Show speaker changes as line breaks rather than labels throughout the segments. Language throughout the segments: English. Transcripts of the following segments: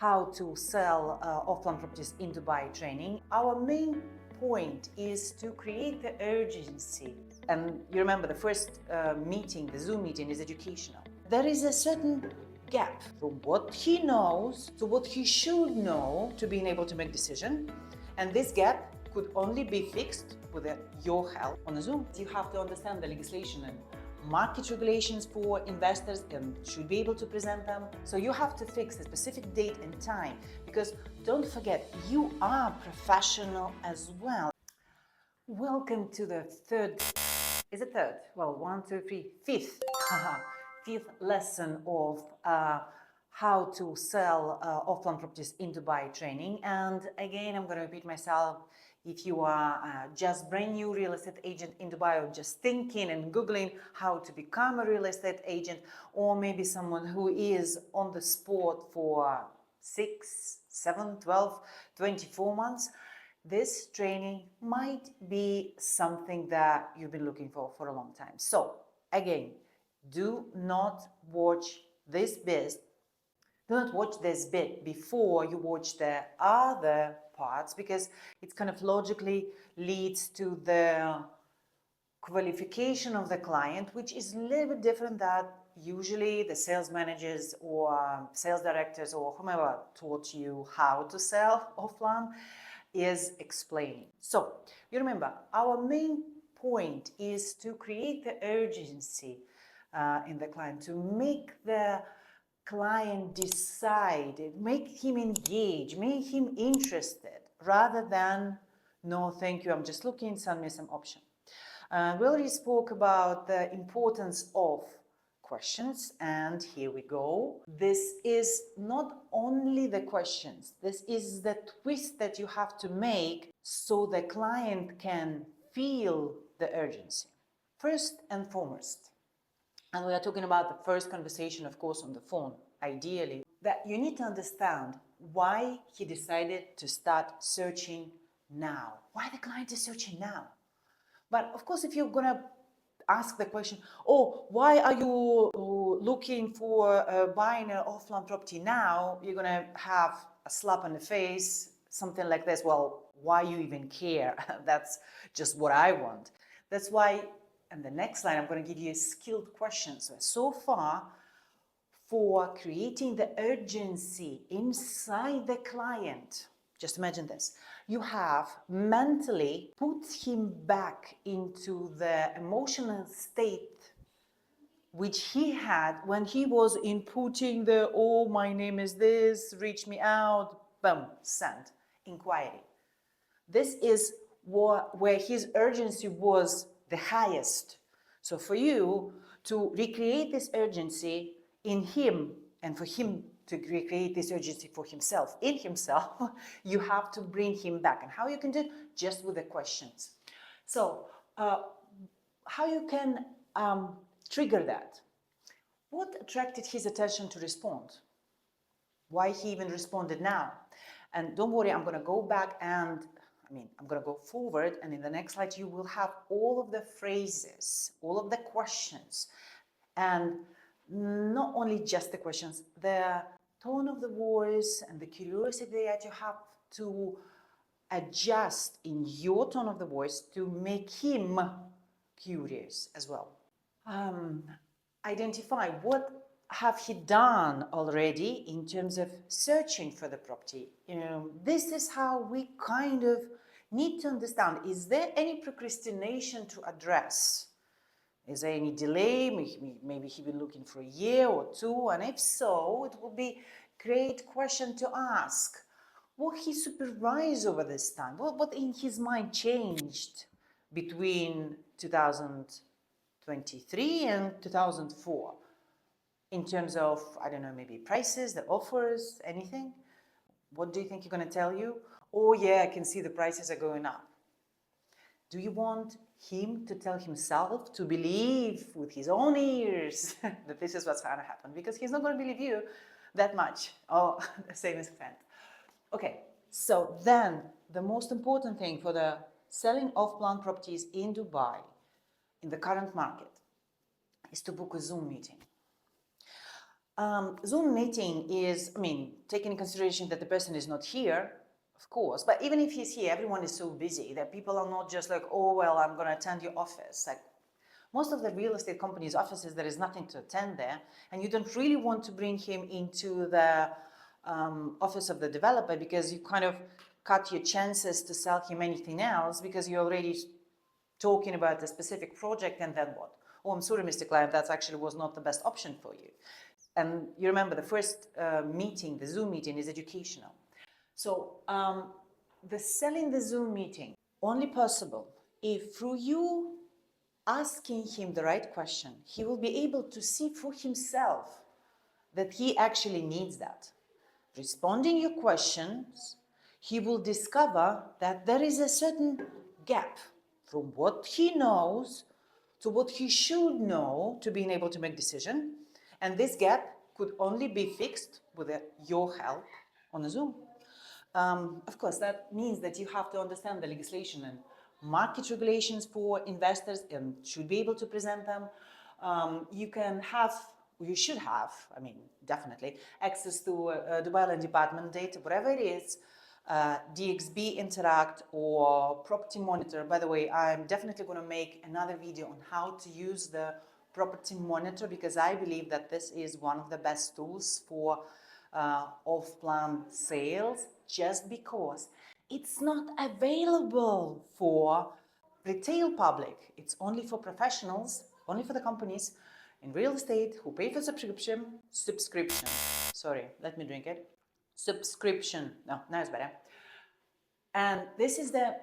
how to sell off-plan properties in Dubai training. Our main point is to create the urgency. And you remember the first meeting, the Zoom meeting, is educational. There is a certain gap from what he knows to what he should know to being able to make decision. And this gap could only be fixed with your help on a Zoom. You have to understand the legislation and market regulations for investors and should be able to present them. So you have to fix a specific date and time, because don't forget, you are professional as well. Welcome to the third, is it third? Well, one, two, three, fifth, fifth lesson of how to sell off-plan properties in Dubai training. And again, I'm going to repeat myself. If you are just brand new real estate agent in Dubai, or just thinking and Googling how to become a real estate agent, or maybe someone who is on the spot for 6, 7, 12, 24 months, this training might be something that you've been looking for a long time. So again, do not watch this bit before you watch the other parts, because it kind of logically leads to the qualification of the client, which is a little bit different than usually the sales managers or sales directors or whomever taught you how to sell offline is explaining. So you remember, our main point is to create the urgency in the client, to make the client decide, make him engage, make him interested, rather than, no, thank you, I'm just looking, send me some option. We already spoke about the importance of questions, and here we go. This is not only the questions, this is the twist that you have to make so the client can feel the urgency. First and foremost, and we are talking about the first conversation, of course, on the phone, ideally, that you need to understand why he decided to start searching now. Why the client is searching now. But of course, if you're going to ask the question, oh, why are you looking for buying an off-plan property now? You're going to have a slap on the face, something like this. Well, why you even care? That's just what I want. That's why, in the next line, I'm going to give you a skilled question. So far, for creating the urgency inside the client, just imagine this. You have mentally put him back into the emotional state which he had when he was inputting the, oh, my name is this, reach me out, boom, send, inquiry. This is where his urgency was the highest. So for you to recreate this urgency in him, and for him to recreate this urgency for himself, in himself, you have to bring him back. And how you can do it? Just with the questions. So how you can trigger that? What attracted his attention to respond? Why he even responded now? And don't worry, I'm going to go back and I'm going to go forward, and in the next slide you will have all of the phrases, all of the questions, and not only just the questions, the tone of the voice and the curiosity that you have to adjust in your tone of the voice to make him curious as well. Identify what have he done already in terms of searching for the property. This is how we kind of need to understand, is there any procrastination to address? Is there any delay? Maybe he's been looking for a year or two, and if so, it will be a great question to ask. Will he supervise over this time? What in his mind changed between 2023 and 2004 in terms of, I don't know, maybe prices, the offers, anything? What do you think he's going to tell you? Oh yeah, I can see the prices are going up. Do you want him to tell himself, to believe with his own ears that this is what's going to happen? Because he's not going to believe you that much. Oh, the same extent. Okay, so then the most important thing for the selling off-plan properties in Dubai, in the current market, is to book a Zoom meeting. Zoom meeting is, taking in consideration that the person is not here, of course, but even if he's here, everyone is so busy that people are not just like, oh, well, I'm going to attend your office. Like most of the real estate companies' offices, there is nothing to attend there, and you don't really want to bring him into the office of the developer because you kind of cut your chances to sell him anything else because you're already talking about a specific project, and then what? Oh, I'm sorry, Mr. Client, that actually was not the best option for you. And you remember the first meeting, the Zoom meeting, is educational. So the selling the Zoom meeting only possible if through you asking him the right question, he will be able to see for himself that he actually needs that. Responding your questions, he will discover that there is a certain gap from what he knows to what he should know to being able to make decision. And this gap could only be fixed with your help on a Zoom. Of course, that means that you have to understand the legislation and market regulations for investors and should be able to present them. You should have, definitely, access to Dubai Land Department data, whatever it is, DXB Interact or Property Monitor. By the way, I'm definitely going to make another video on how to use the Property Monitor because I believe that this is one of the best tools for off-plan sales, just because it's not available for retail public. It's only for professionals, only for the companies in real estate who pay for subscription. Sorry, let me drink it. Subscription. No, now it's better. And this is the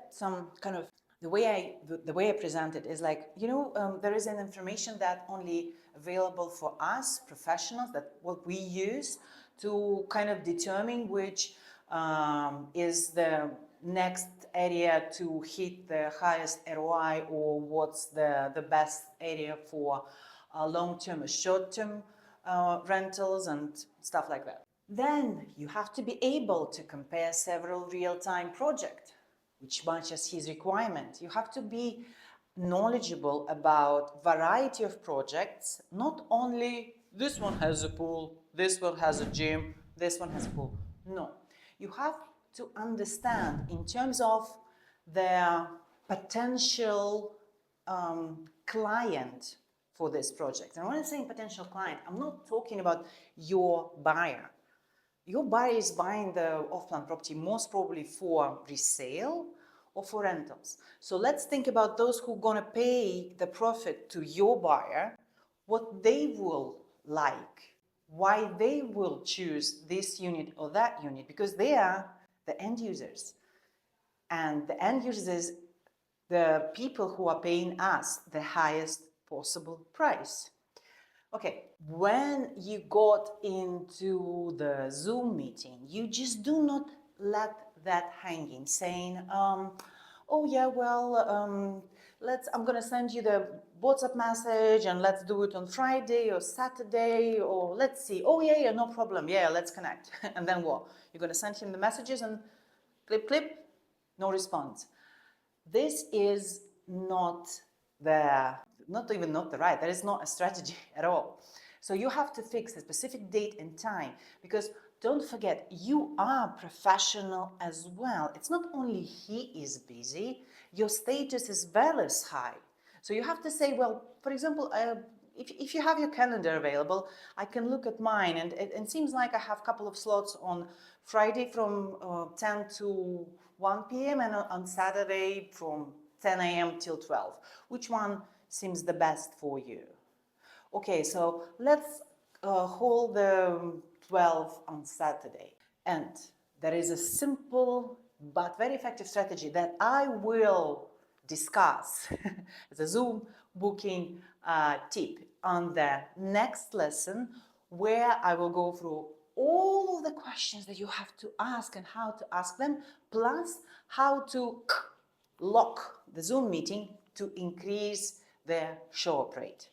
way I present it is like, there is an information that only available for us professionals, that what we use to kind of determine which is the next area to hit the highest ROI, or what's the best area for long-term or short-term rentals and stuff like that. Then you have to be able to compare several real-time projects, which matches his requirement. You have to be knowledgeable about variety of projects, not only this one has a pool, this one has a gym, this one has a pool. No, you have to understand in terms of the potential client for this project. And when I'm saying potential client, I'm not talking about your buyer. Your buyer is buying the off-plan property most probably for resale or for rentals. So let's think about those who are going to pay the profit to your buyer, what they will like, why they will choose this unit or that unit, because they are the end users. And the end users is the people who are paying us the highest possible price. Okay, when you got into the Zoom meeting, you just do not let that hanging, saying, oh yeah, well, I'm gonna send you the WhatsApp message and let's do it on Friday or Saturday, or let's see, oh yeah, no problem, yeah, let's connect. And then what? You're gonna send him the messages and clip, no response. This is not the right, there is not a strategy at all. So you have to fix a specific date and time, because don't forget, you are professional as well. It's not only he is busy, your status as well is high. So you have to say, well, for example, if you have your calendar available, I can look at mine, and it seems like I have a couple of slots on Friday from 10 to 1 p.m. and on Saturday from 10 a.m. till 12. Which one seems the best for you? Okay, so let's hold the 12 on Saturday. And there is a simple but very effective strategy that I will discuss as a Zoom booking tip on the next lesson, where I will go through all of the questions that you have to ask and how to ask them, plus how to lock the Zoom meeting to increase the show-up rate.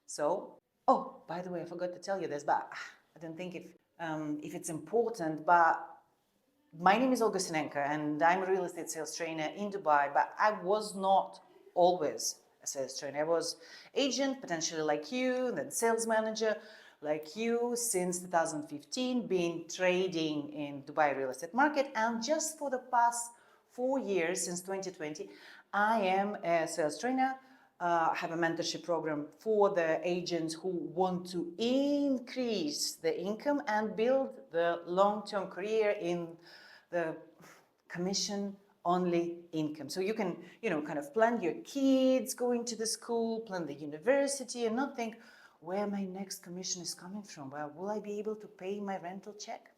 So, oh, by the way, I forgot to tell you this, but I don't think if it's important, but my name is Olga Sinenko, and I'm a real estate sales trainer in Dubai, but I was not always a sales trainer. I was agent, potentially like you, then sales manager, like you since 2015, been trading in Dubai real estate market, and just for the past 4 years, since 2020, I am a sales trainer. I have a mentorship program for the agents who want to increase the income and build the long-term career in the commission only income. So you can, kind of plan your kids going to the school, plan the university, and not think where my next commission is coming from. Well, will I be able to pay my rental check?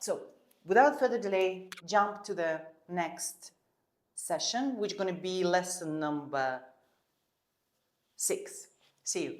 So without further delay, jump to the next session, which is going to be lesson number 6. See you.